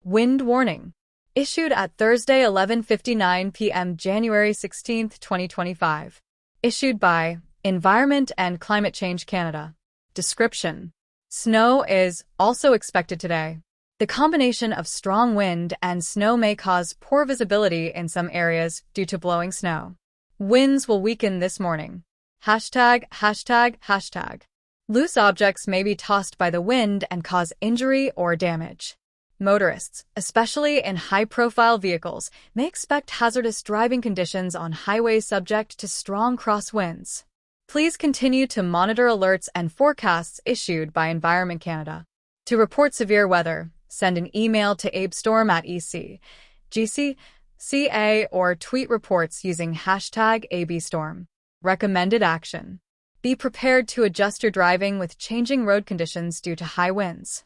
Wind warning. Issued at Thursday 11:59 p.m. January 16, 2025. Issued by Environment and Climate Change Canada. Description. Snow is also expected today. The combination of strong wind and snow may cause poor visibility in some areas due to blowing snow. Winds will weaken this morning. Hashtag. Loose objects may be tossed by the wind and cause injury or damage. Motorists, especially in high-profile vehicles, may expect hazardous driving conditions on highways subject to strong crosswinds. Please continue to monitor alerts and forecasts issued by Environment Canada. To report severe weather, send an email to abstorm@ec.gc.ca or tweet reports using hashtag #ABStorm. Recommended action. Be prepared to adjust your driving with changing road conditions due to high winds.